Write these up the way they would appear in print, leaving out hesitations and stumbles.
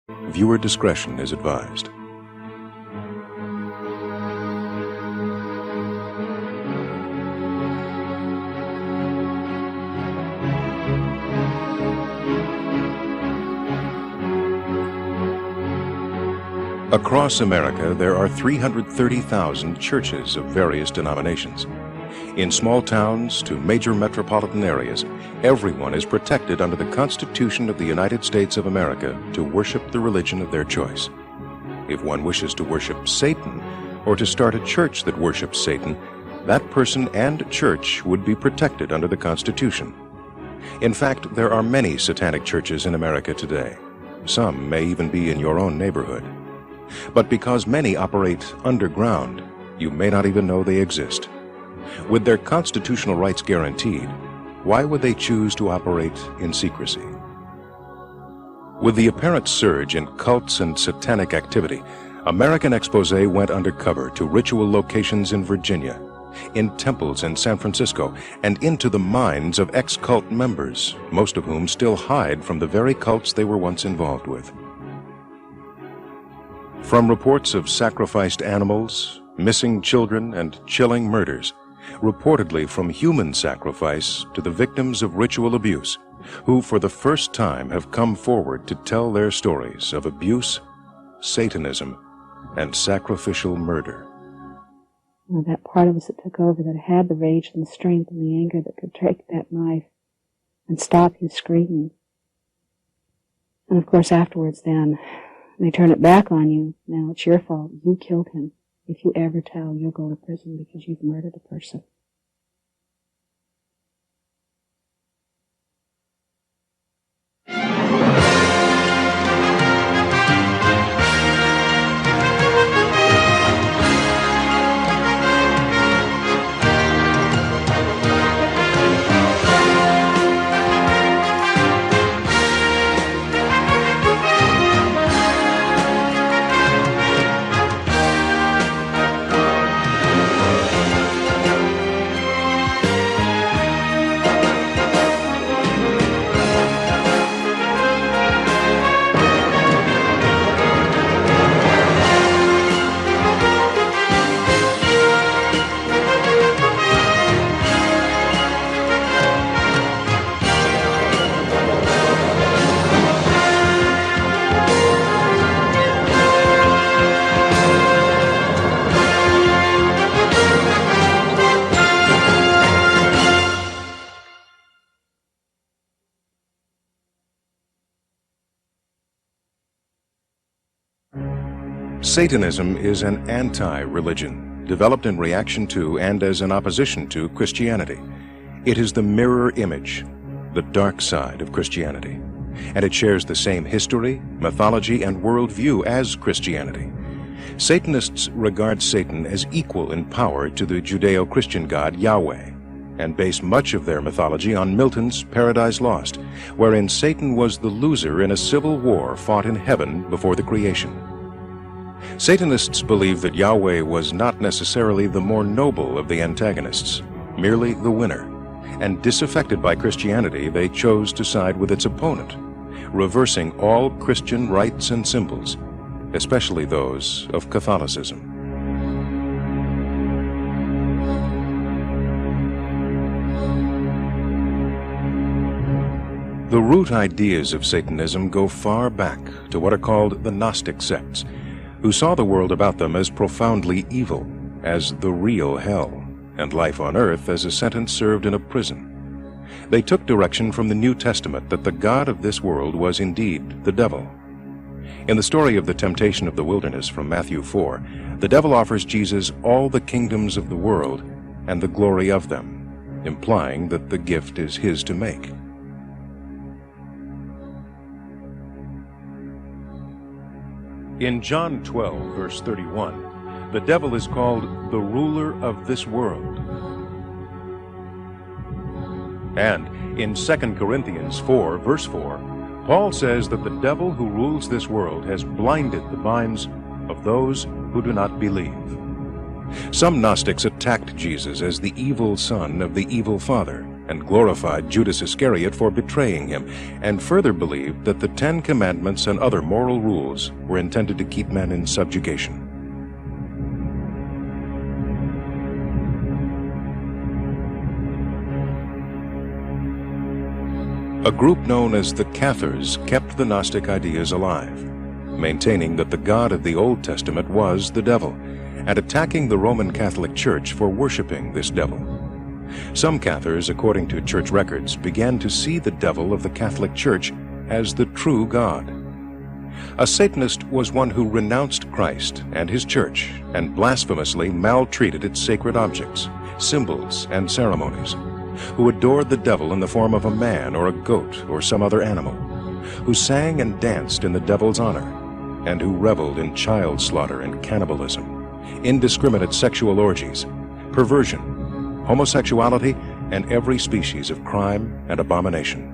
Viewer discretion is advised. Across America, there are 330,000 churches of various denominations. In small towns to major metropolitan areas, everyone is protected under the Constitution of the United States of America to worship the religion of their choice. If one wishes to worship Satan, or to start a church that worships Satan, that person and church would be protected under the Constitution. In fact, there are many satanic churches in America today. Some may even be in your own neighborhood. But because many operate underground, you may not even know they exist. With their constitutional rights guaranteed, why would they choose to operate in secrecy? With the apparent surge in cults and satanic activity, American Expose went undercover to ritual locations in Virginia, in temples in San Francisco, and into the minds of ex-cult members, most of whom still hide from the very cults they were once involved with. From reports of sacrificed animals, missing children, and chilling murders, reportedly from human sacrifice to the victims of ritual abuse, who for the first time have come forward to tell their stories of abuse, Satanism, and sacrificial murder. That part of us that took over, that had the rage and the strength and the anger that could take that knife and stop you screaming. And of course afterwards then, they turn it back on you. Now it's your fault. You killed him. If you ever tell, you'll go to prison because you've murdered a person. Satanism is an anti-religion, developed in reaction to and as an opposition to Christianity. It is the mirror image, the dark side of Christianity, and it shares the same history, mythology, and worldview as Christianity. Satanists regard Satan as equal in power to the Judeo-Christian god Yahweh, and base much of their mythology on Milton's Paradise Lost, wherein Satan was the loser in a civil war fought in heaven before the creation. Satanists believe that Yahweh was not necessarily the more noble of the antagonists, merely the winner, and disaffected by Christianity, they chose to side with its opponent, reversing all Christian rites and symbols, especially those of Catholicism. The root ideas of Satanism go far back to what are called the Gnostic sects, who saw the world about them as profoundly evil, as the real hell, and life on earth as a sentence served in a prison. They took direction from the New Testament that the god of this world was indeed the devil. In the story of the temptation of the wilderness from Matthew 4, the devil offers Jesus all the kingdoms of the world and the glory of them, implying that the gift is his to make. In John 12, verse 31, the devil is called the ruler of this world. And in 2 Corinthians 4, verse 4, Paul says that the devil who rules this world has blinded the minds of those who do not believe. Some Gnostics attacked Jesus as the evil son of the evil father, and glorified Judas Iscariot for betraying him, and further believed that the 10 Commandments and other moral rules were intended to keep men in subjugation. A group known as the Cathars kept the Gnostic ideas alive, maintaining that the God of the Old Testament was the devil, and attacking the Roman Catholic Church for worshiping this devil. Some Cathars, according to church records, began to see the devil of the Catholic Church as the true God. A Satanist was one who renounced Christ and his church and blasphemously maltreated its sacred objects, symbols, and ceremonies, who adored the devil in the form of a man or a goat or some other animal, who sang and danced in the devil's honor, and who reveled in child slaughter and cannibalism, indiscriminate sexual orgies, perversion, homosexuality, and every species of crime and abomination.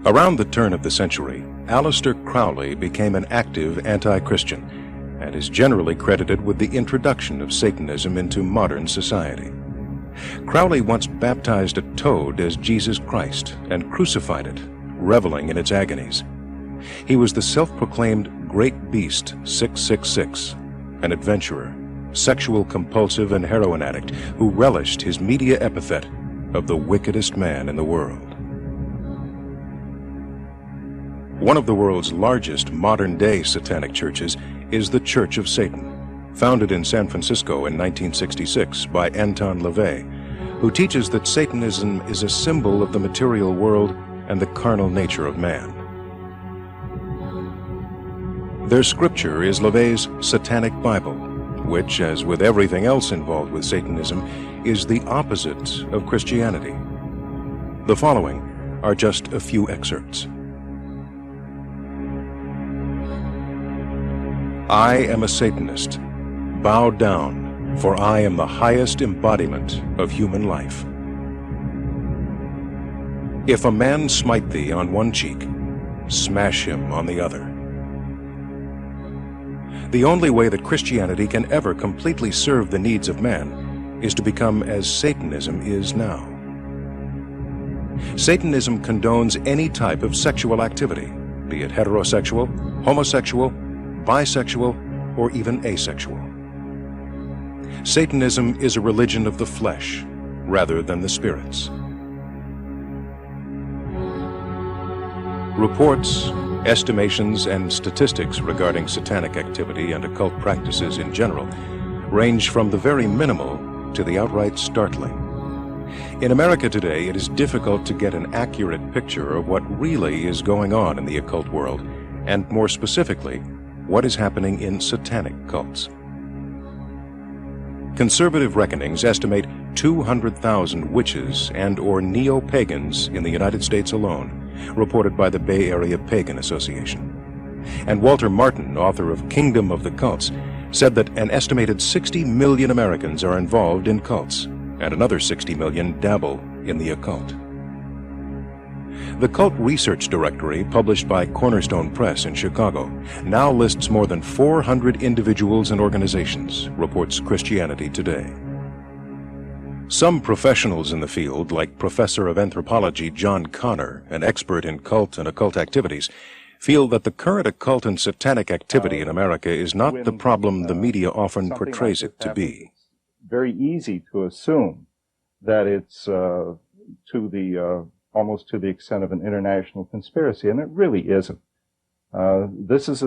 Around the turn of the century, Aleister Crowley became an active anti-Christian and is generally credited with the introduction of Satanism into modern society. Crowley once baptized a toad as Jesus Christ and crucified it, reveling in its agonies. He was the self-proclaimed Great Beast 666, an adventurer, sexual compulsive and heroin addict who relished his media epithet of the wickedest man in the world. One of the world's largest modern-day satanic churches is the Church of Satan, founded in San Francisco in 1966 by Anton LaVey, who teaches that Satanism is a symbol of the material world and the carnal nature of man. Their scripture is LaVey's Satanic Bible, which, as with everything else involved with Satanism, is the opposite of Christianity. The following are just a few excerpts. I am a Satanist. Bow down, for I am the highest embodiment of human life. If a man smite thee on one cheek, smash him on the other. The only way that Christianity can ever completely serve the needs of man is to become as Satanism is now. Satanism condones any type of sexual activity, be it heterosexual, homosexual, bisexual, or even asexual. Satanism is a religion of the flesh rather than the spirits. Reports, estimations, and statistics regarding satanic activity and occult practices in general range from the very minimal to the outright startling. In America today, it is difficult to get an accurate picture of what really is going on in the occult world, and more specifically, what is happening in satanic cults. Conservative reckonings estimate 200,000 witches and/or neo-pagans in the United States alone, reported by the Bay Area Pagan Association. And Walter Martin, author of Kingdom of the Cults, said that an estimated 60 million Americans are involved in cults, and another 60 million dabble in the occult. The Cult Research Directory, published by Cornerstone Press in Chicago, now lists more than 400 individuals and organizations, reports Christianity Today. Some professionals in the field, like Professor of Anthropology John Connor, an expert in cult and occult activities, feel that the current occult and satanic activity in America is not the problem the media often portrays it to be. It's very easy to assume that it's almost to the extent of an international conspiracy, and it really isn't. This is,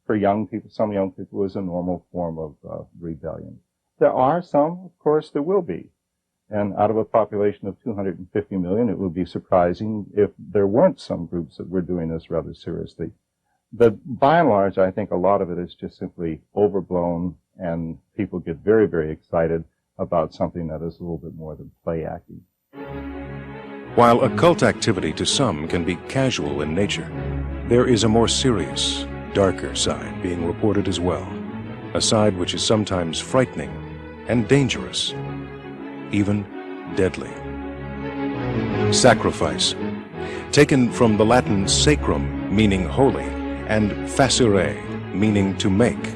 for young people, some young people, is a normal form of rebellion. There are some, of course, there will be. And out of a population of 250 million, it would be surprising if there weren't some groups that were doing this rather seriously. But by and large, I think a lot of it is just simply overblown, and people get very, very excited about something that is a little bit more than play acting. While occult activity to some can be casual in nature, there is a more serious, darker side being reported as well, a side which is sometimes frightening and dangerous, even deadly. Sacrifice, taken from the Latin sacrum, meaning holy, and facere, meaning to make.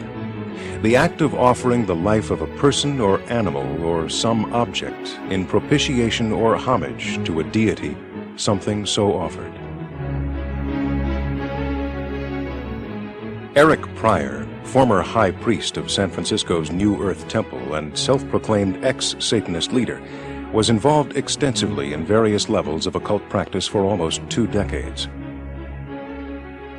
The act of offering the life of a person or animal or some object in propitiation or homage to a deity, something so offered. Eric Pryor, former high priest of San Francisco's New Earth Temple and self-proclaimed ex-Satanist leader, was involved extensively in various levels of occult practice for almost 2 decades.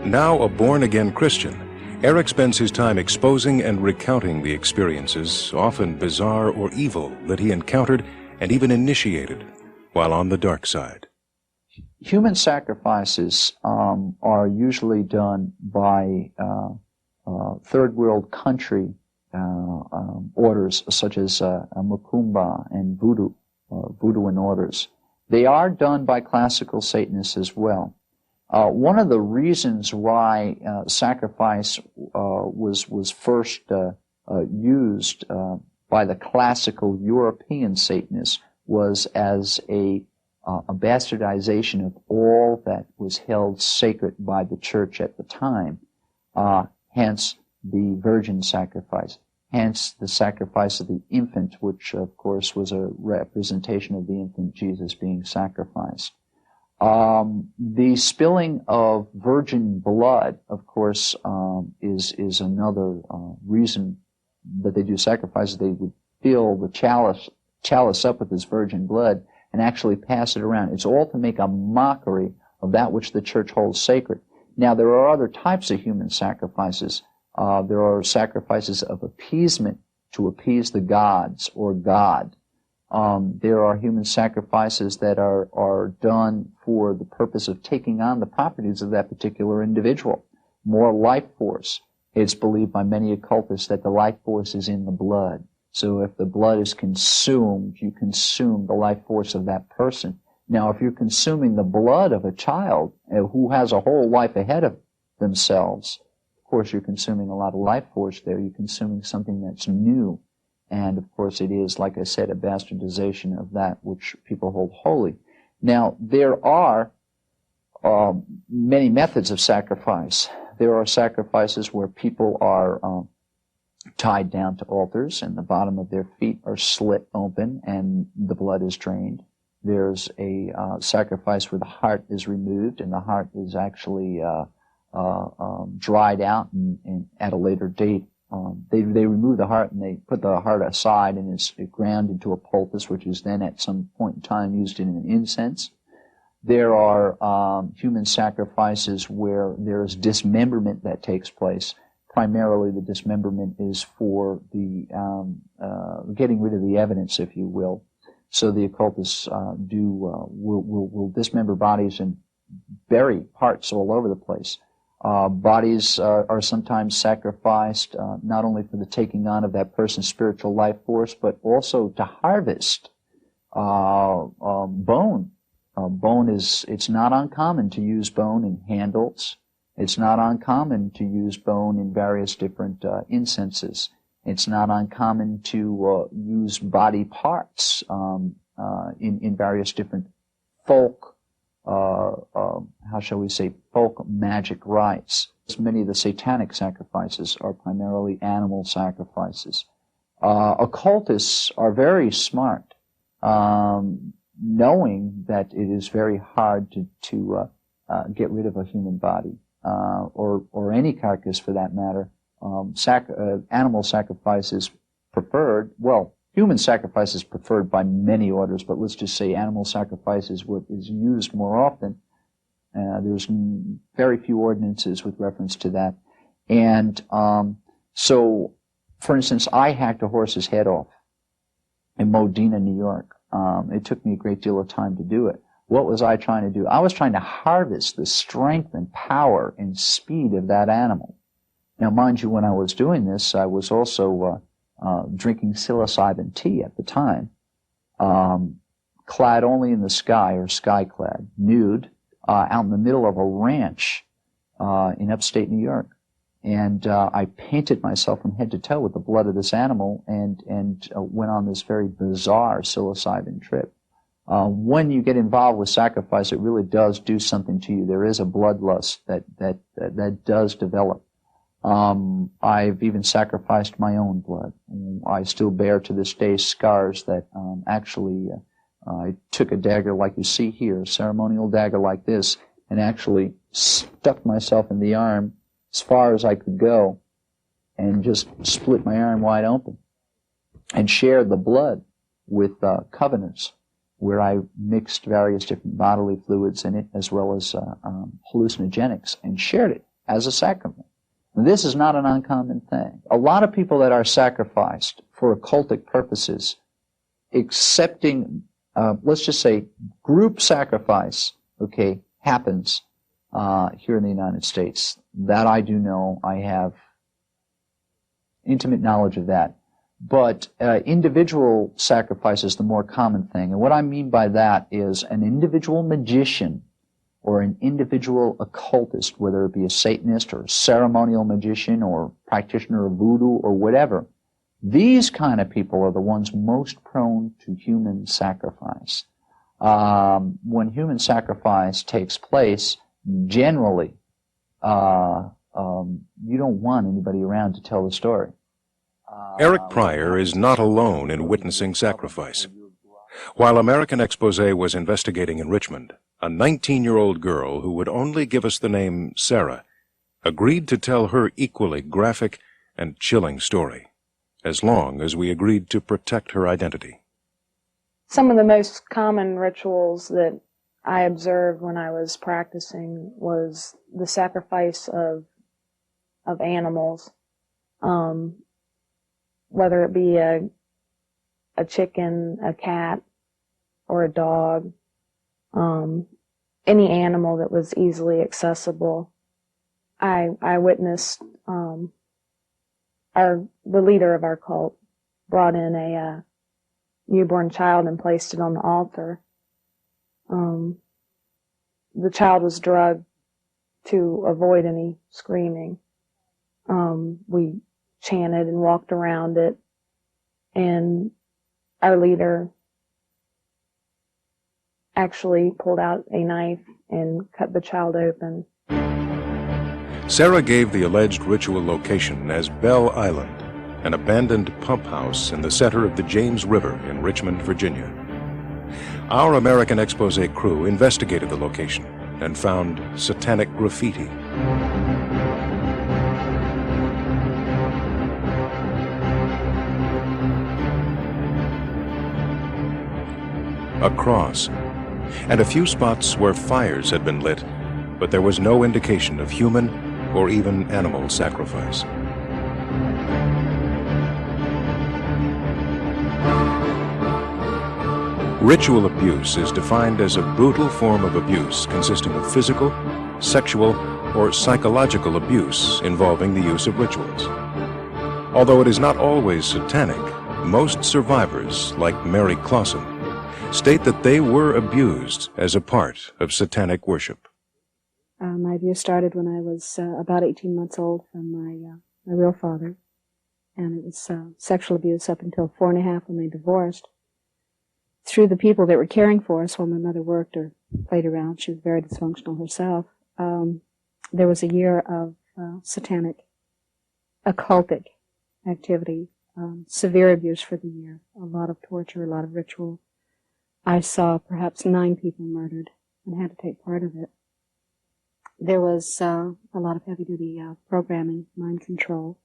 Now a born-again Christian, Eric spends his time exposing and recounting the experiences, often bizarre or evil, that he encountered and even initiated while on the dark side. Human sacrifices are usually done by third world country orders such as Macumba and Voodooan orders. They are done by classical Satanists as well. One of the reasons why sacrifice was first used by the classical European Satanists was as a bastardization of all that was held sacred by the church at the time, hence the virgin sacrifice, hence the sacrifice of the infant, which of course was a representation of the infant Jesus being sacrificed. The spilling of virgin blood, of course, is another reason that they do sacrifices. They would fill the chalice up with this virgin blood and actually pass it around. It's all to make a mockery of that which the church holds sacred. Now, there are other types of human sacrifices. There are sacrifices of appeasement to appease the gods or God. There are human sacrifices that are done for the purpose of taking on the properties of that particular individual. More life force. It's believed by many occultists that the life force is in the blood. So if the blood is consumed, you consume the life force of that person. Now, if you're consuming the blood of a child who has a whole life ahead of themselves, of course you're consuming a lot of life force there. You're consuming something that's new. And, of course, it is, like I said, a bastardization of that which people hold holy. Now, there are many methods of sacrifice. There are sacrifices where people are tied down to altars and the bottom of their feet are slit open and the blood is drained. There's a sacrifice where the heart is removed and the heart is actually dried out and at a later date. They remove the heart and they put the heart aside and it's ground into a poultice, which is then at some point in time used in an incense. There are human sacrifices where there's dismemberment that takes place. Primarily, the dismemberment is for the getting rid of the evidence, if you will. So the occultists will dismember bodies and bury parts all over the place. Bodies are sometimes sacrificed not only for the taking on of that person's spiritual life force, but also to harvest bone. It's not uncommon to use bone in handles. It's not uncommon to use bone in various different incenses. It's not uncommon to use body parts in various different folk folk magic rites. Many of the satanic sacrifices are primarily animal sacrifices. Occultists are very smart, knowing that it is very hard to get rid of a human body, or any carcass for that matter. Animal sacrifice is preferred. Well, human sacrifice is preferred by many orders, but let's just say animal sacrifice is what is used more often. There's very few ordinances with reference to that. And so, for instance, I hacked a horse's head off in Modena, New York. It took me a great deal of time to do it. What was I trying to do? I was trying to harvest the strength and power and speed of that animal. Now, mind you, when I was doing this, I was also drinking psilocybin tea at the time, clad only in the sky, or sky-clad, nude, out in the middle of a ranch in upstate New York. And I painted myself from head to toe with the blood of this animal and went on this very bizarre psilocybin trip. When you get involved with sacrifice, it really does do something to you. There is a bloodlust that does develop. I've even sacrificed my own blood. I still bear to this day scars that actually I took a dagger like you see here, a ceremonial dagger like this, and actually stuck myself in the arm as far as I could go and just split my arm wide open and shared the blood with covenants where I mixed various different bodily fluids in it as well as hallucinogenics and shared it as a sacrament. This is not an uncommon thing. A lot of people that are sacrificed for occultic purposes, accepting, let's just say, group sacrifice, okay, happens here in the United States. That I do know. I have intimate knowledge of that. But individual sacrifice is the more common thing. And what I mean by that is an individual magician or an individual occultist, whether it be a Satanist or a ceremonial magician or practitioner of voodoo or whatever, these kind of people are the ones most prone to human sacrifice. When human sacrifice takes place, generally, you don't want anybody around to tell the story. Eric Pryor is not alone in witnessing sacrifice. While American Expose was investigating in Richmond, a 19-year-old girl who would only give us the name Sarah agreed to tell her equally graphic and chilling story, as long as we agreed to protect her identity. Some of the most common rituals that I observed when I was practicing was the sacrifice of animals, whether it be a chicken, a cat, or a dog, any animal that was easily accessible. I witnessed the leader of our cult brought in a newborn child and placed it on the altar. The child was drugged to avoid any screaming. We chanted and walked around it, and our leader actually pulled out a knife and cut the child open. Sarah gave the alleged ritual location as Bell Island, an abandoned pump house in the center of the James River in Richmond, Virginia. Our American Expose crew investigated the location and found satanic graffiti. A cross, and a few spots where fires had been lit, but there was no indication of human or even animal sacrifice. Ritual abuse is defined as a brutal form of abuse consisting of physical, sexual, or psychological abuse involving the use of rituals. Although it is not always satanic, most survivors, like Mary Clausen, state that they were abused as a part of satanic worship. My abuse started when I was about 18 months old from my real father, and it was sexual abuse up until 4.5 when they divorced. Through the people that were caring for us while my mother worked or played around, she was very dysfunctional herself, there was a year of satanic, occultic activity, severe abuse for the year, a lot of torture, a lot of ritual. I saw perhaps 9 people murdered and had to take part of it. There was a lot of heavy-duty programming, mind control.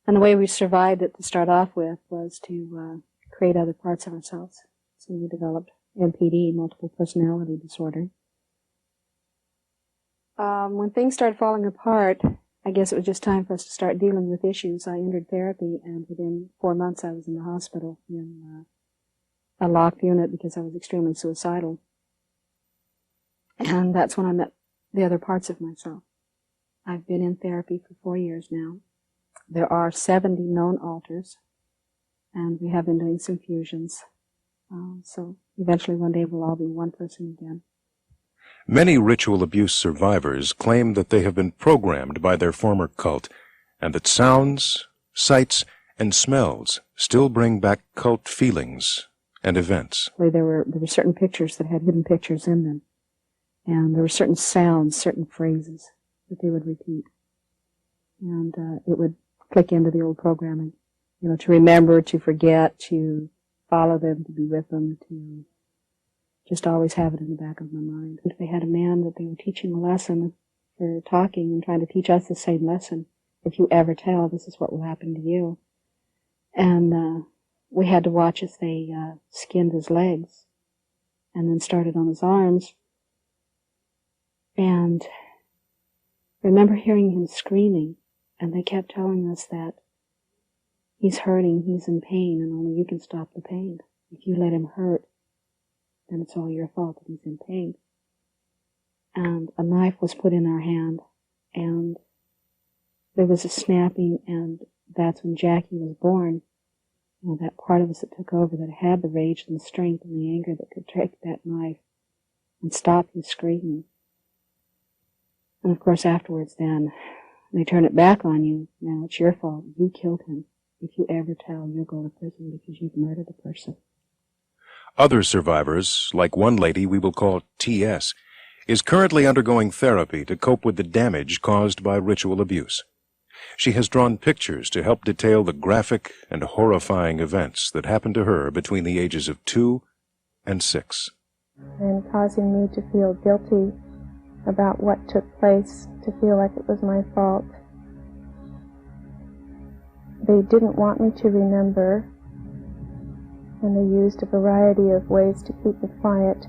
And the way we survived it to start off with was to create other parts of ourselves. So we developed MPD, multiple personality disorder. When things started falling apart, I guess it was just time for us to start dealing with issues. I entered therapy, and within 4 months I was in the hospital in a locked unit because I was extremely suicidal. And that's when I met the other parts of myself. I've been in therapy for 4 years now. There are 70 known altars, and we have been doing some fusions. So eventually one day we'll all be one person again. Many ritual abuse survivors claim that they have been programmed by their former cult, and that sounds, sights, and smells still bring back cult feelings and events. There were certain pictures that had hidden pictures in them, and there were certain sounds, certain phrases that they would repeat. and it would click into the old programming. You know, to remember, to forget, to follow them, to be with them, to just always have it in the back of my mind. If they had a man that they were teaching a lesson for talking and trying to teach us the same lesson, if you ever tell, this is what will happen to you. And we had to watch as they skinned his legs and then started on his arms. And remember hearing him screaming, and they kept telling us that he's hurting, he's in pain, and only you can stop the pain. If you let him hurt, then it's all your fault that he's in pain. And a knife was put in our hand, and there was a snapping, and that's when Jackie was born. You know, that part of us that took over, that had the rage and the strength and the anger that could take that knife and stop you screaming. And of course afterwards then, they turn it back on you. Now it's your fault. You killed him. If you ever tell, you'll go to prison because you've murdered a person. Other survivors, like one lady we will call T.S., is currently undergoing therapy to cope with the damage caused by ritual abuse. She has drawn pictures to help detail the graphic and horrifying events that happened to her between the ages of 2 and 6. And causing me to feel guilty about what took place, to feel like it was my fault. They didn't want me to remember, and they used a variety of ways to keep me quiet.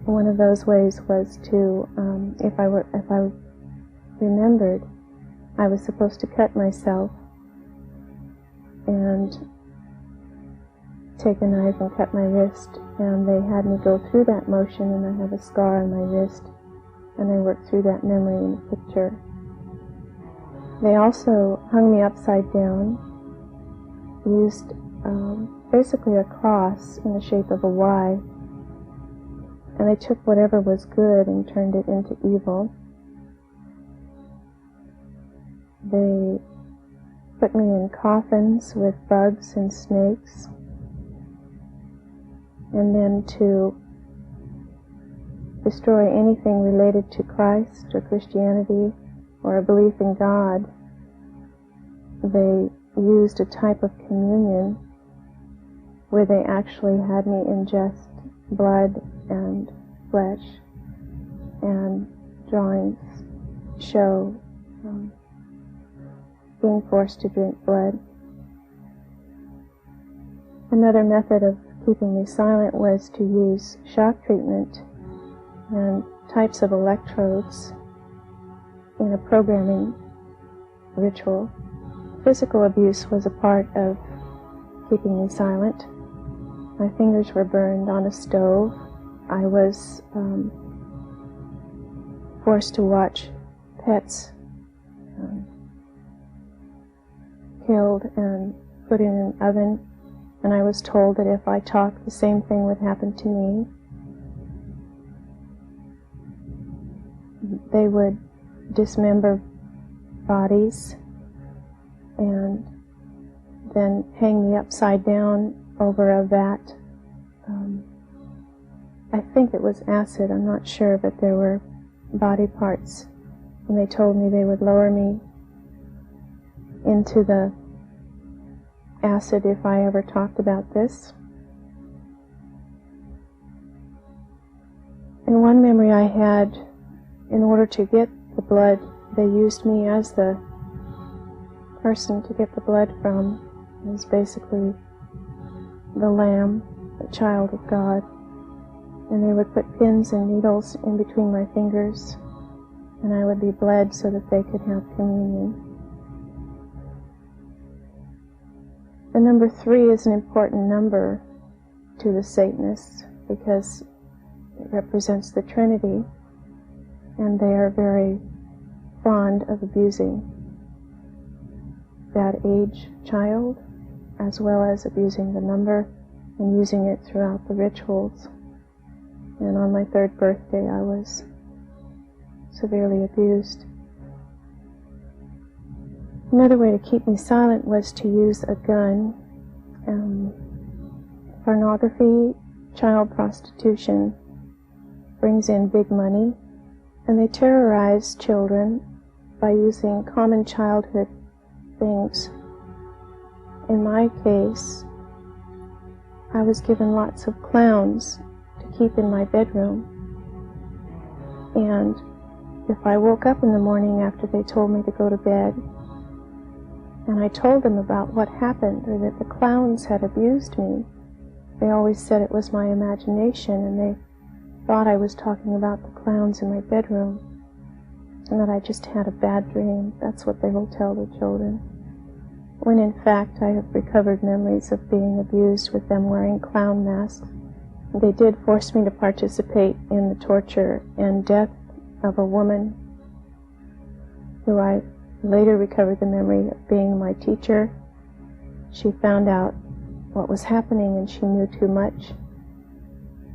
One of those ways was to, if I remembered, I was supposed to cut myself and take a knife and cut my wrist, and they had me go through that motion, and I have a scar on my wrist, and I worked through that memory in the picture. They also hung me upside down, used basically a cross in the shape of a Y, and they took whatever was good and turned it into evil. They put me in coffins with bugs and snakes, and then to destroy anything related to Christ or Christianity or a belief in God, they used a type of communion where they actually had me ingest blood and flesh, and drawings show being forced to drink blood. Another method of keeping me silent was to use shock treatment and types of electrodes in a programming ritual. Physical abuse was a part of keeping me silent. My fingers were burned on a stove. I was forced to watch pets killed and put in an oven, and I was told that if I talked, the same thing would happen to me. They would dismember bodies and then hang me upside down over a vat. I think it was acid, I'm not sure, but there were body parts, and they told me they would lower me into the acid if I ever talked about this. And one memory I had, in order to get the blood, they used me as the person to get the blood from. It was basically the lamb, the child of God. And they would put pins and needles in between my fingers, and I would be bled so that they could have communion. The number 3 is an important number to the Satanists because it represents the Trinity, and they are very fond of abusing that age child, as well as abusing the number and using it throughout the rituals. And on my 3rd birthday, I was severely abused. Another way to keep me silent was to use a gun. Pornography, child prostitution brings in big money, and they terrorize children by using common childhood things. In my case, I was given lots of clowns to keep in my bedroom. And if I woke up in the morning after they told me to go to bed, and I told them about what happened, or that the clowns had abused me, they always said it was my imagination, and they thought I was talking about the clowns in my bedroom, and that I just had a bad dream. That's what they will tell the children. When in fact I have recovered memories of being abused with them wearing clown masks. They did force me to participate in the torture and death of a woman who I later recovered the memory of being my teacher. She found out what was happening and she knew too much.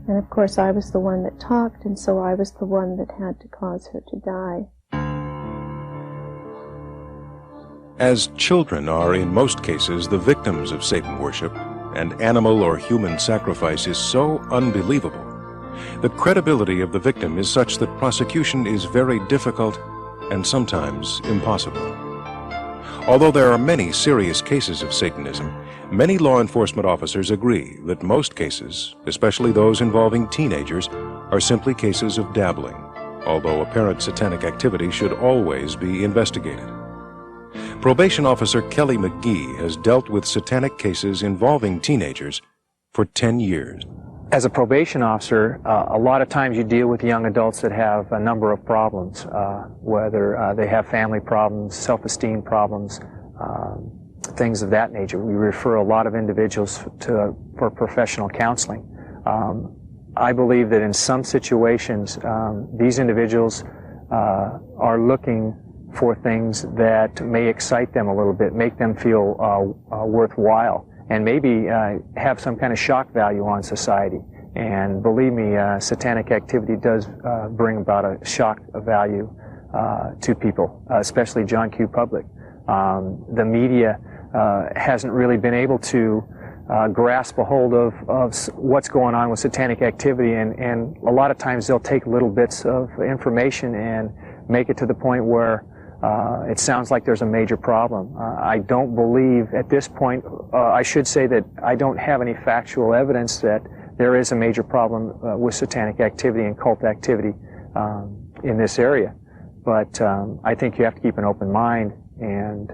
And of course I was the one that talked, and so I was the one that had to cause her to die. As children are in most cases the victims of Satan worship, and animal or human sacrifice is so unbelievable, the credibility of the victim is such that prosecution is very difficult and sometimes impossible. Although there are many serious cases of Satanism, many law enforcement officers agree that most cases, especially those involving teenagers, are simply cases of dabbling, although apparent satanic activity should always be investigated. Probation Officer Kelly McGee has dealt with satanic cases involving teenagers for 10 years. As a probation officer, a lot of times you deal with young adults that have a number of problems, whether they have family problems, self-esteem problems, things of that nature. We refer a lot of individuals for professional counseling. I believe that in some situations, these individuals are looking for things that may excite them a little bit, make them feel worthwhile, and maybe have some kind of shock value on society. And believe me, satanic activity does bring about a shock value to people, especially John Q. Public. The media hasn't really been able to grasp a hold of what's going on with satanic activity, and a lot of times they'll take little bits of information and make it to the point where it sounds like there's a major problem. I don't believe at this point, I should say that I don't have any factual evidence that there is a major problem with satanic activity and cult activity in this area. But I think you have to keep an open mind and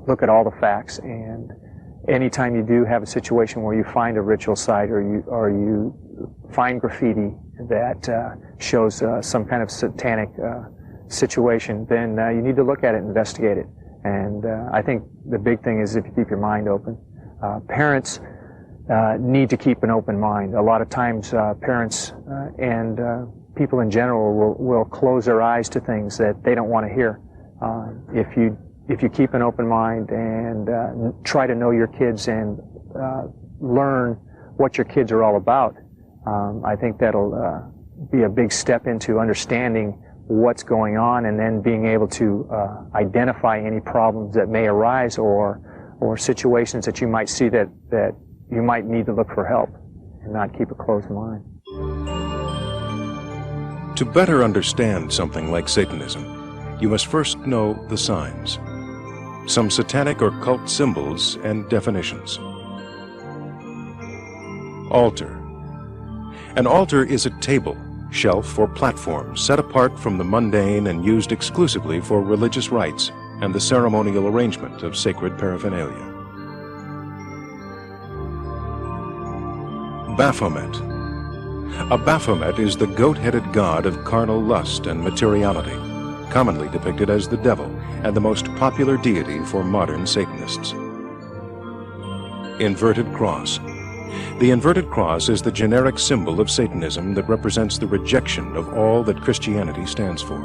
look at all the facts. And anytime you do have a situation where you find a ritual site or you find graffiti that shows some kind of satanic situation, then you need to look at it and investigate it. And I think the big thing is if you keep your mind open. Parents need to keep an open mind. A lot of times parents and people in general will close their eyes to things that they don't want to hear. If you keep an open mind and try to know your kids and learn what your kids are all about, I think that'll be a big step into understanding what's going on, and then being able to identify any problems that may arise or situations that you might see that you might need to look for help and not keep a closed mind. To better understand something like Satanism, you must first know the signs, some satanic or cult symbols and definitions. Altar. An altar is a table, shelf, or platform set apart from the mundane and used exclusively for religious rites and the ceremonial arrangement of sacred paraphernalia. Baphomet. A Baphomet is the goat-headed god of carnal lust and materiality, commonly depicted as the devil and the most popular deity for modern Satanists. Inverted cross. The inverted cross is the generic symbol of Satanism that represents the rejection of all that Christianity stands for.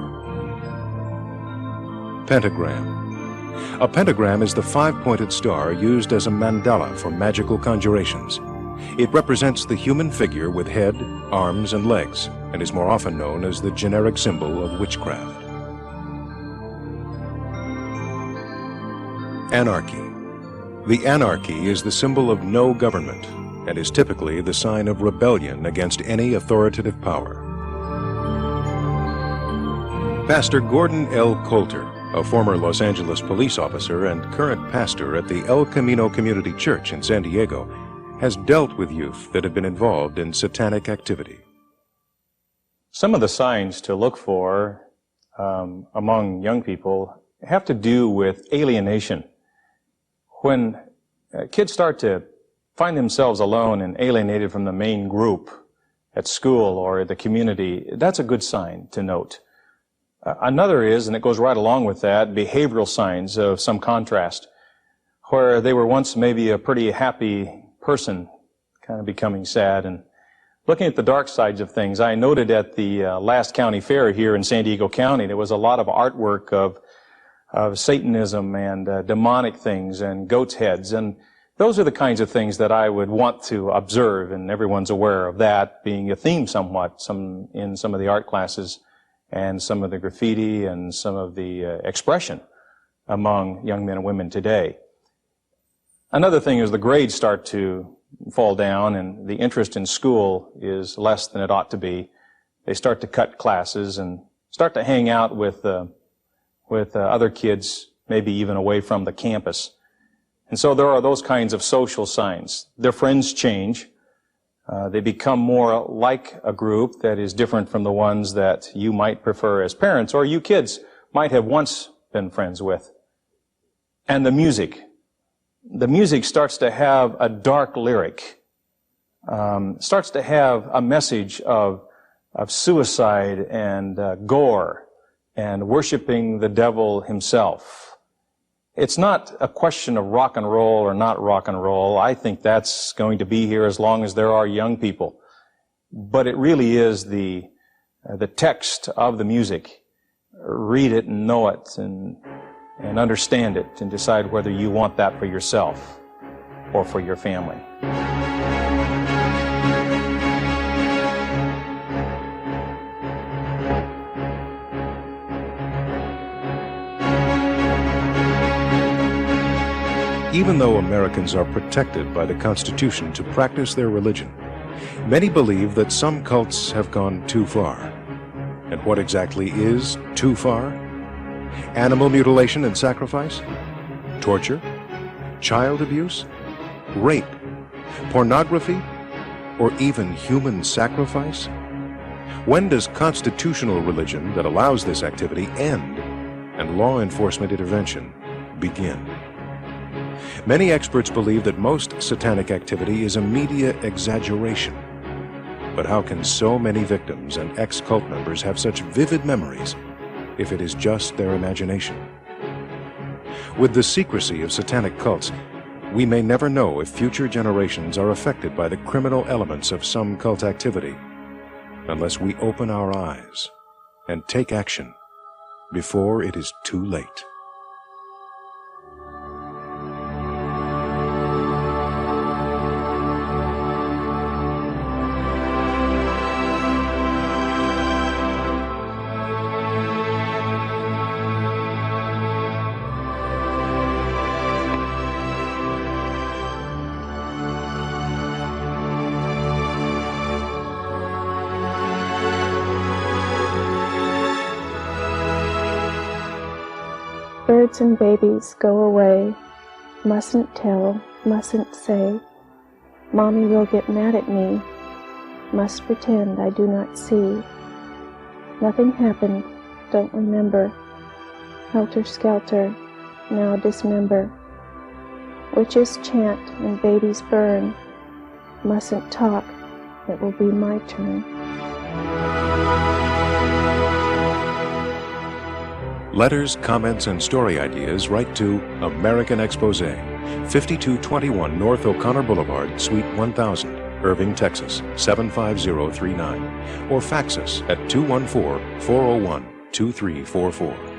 Pentagram. A pentagram is the five-pointed star used as a mandala for magical conjurations. It represents the human figure with head, arms, and legs, and is more often known as the generic symbol of witchcraft. Anarchy. The anarchy is the symbol of no government and is typically the sign of rebellion against any authoritative power. Pastor Gordon L. Coulter, a former Los Angeles police officer and current pastor at the El Camino Community Church in San Diego, has dealt with youth that have been involved in satanic activity. Some of the signs to look for among young people have to do with alienation. When kids start to find themselves alone and alienated from the main group at school or the community, that's a good sign to note. Another is, and it goes right along with that, behavioral signs of some contrast, where they were once maybe a pretty happy person, kind of becoming sad. And looking at the dark sides of things, I noted at the last county fair here in San Diego County, there was a lot of artwork of Satanism and demonic things and goat's heads. And those are the kinds of things that I would want to observe, and everyone's aware of that being a theme somewhat in some of the art classes and some of the graffiti and some of the expression among young men and women today. Another thing is the grades start to fall down and the interest in school is less than it ought to be. They start to cut classes and start to hang out with other kids, maybe even away from the campus. And so there are those kinds of social signs. Their friends change. They become more like a group that is different from the ones that you might prefer as parents or you kids might have once been friends with. And the music starts to have a dark lyric, starts to have a message of suicide and gore and worshiping the devil himself. It's not a question of rock and roll or not rock and roll. I think that's going to be here as long as there are young people. But it really is the text of the music. Read it and know it and understand it and decide whether you want that for yourself or for your family. Even though Americans are protected by the Constitution to practice their religion, many believe that some cults have gone too far. And what exactly is too far? Animal mutilation and sacrifice? Torture? Child abuse? Rape? Pornography? Or even human sacrifice? When does constitutional religion that allows this activity end and law enforcement intervention begin? Many experts believe that most satanic activity is a media exaggeration. But how can so many victims and ex-cult members have such vivid memories if it is just their imagination? With the secrecy of satanic cults, we may never know if future generations are affected by the criminal elements of some cult activity, unless we open our eyes and take action before it is too late. Birds and babies go away, mustn't tell, mustn't say. Mommy will get mad at me, must pretend I do not see. Nothing happened, don't remember. Helter-skelter, now dismember. Witches chant and babies burn, mustn't talk, it will be my turn. Letters, comments, and story ideas write to American Expose, 5221 North O'Connor Boulevard, Suite 1000, Irving, Texas, 75039, or fax us at 214-401-2344.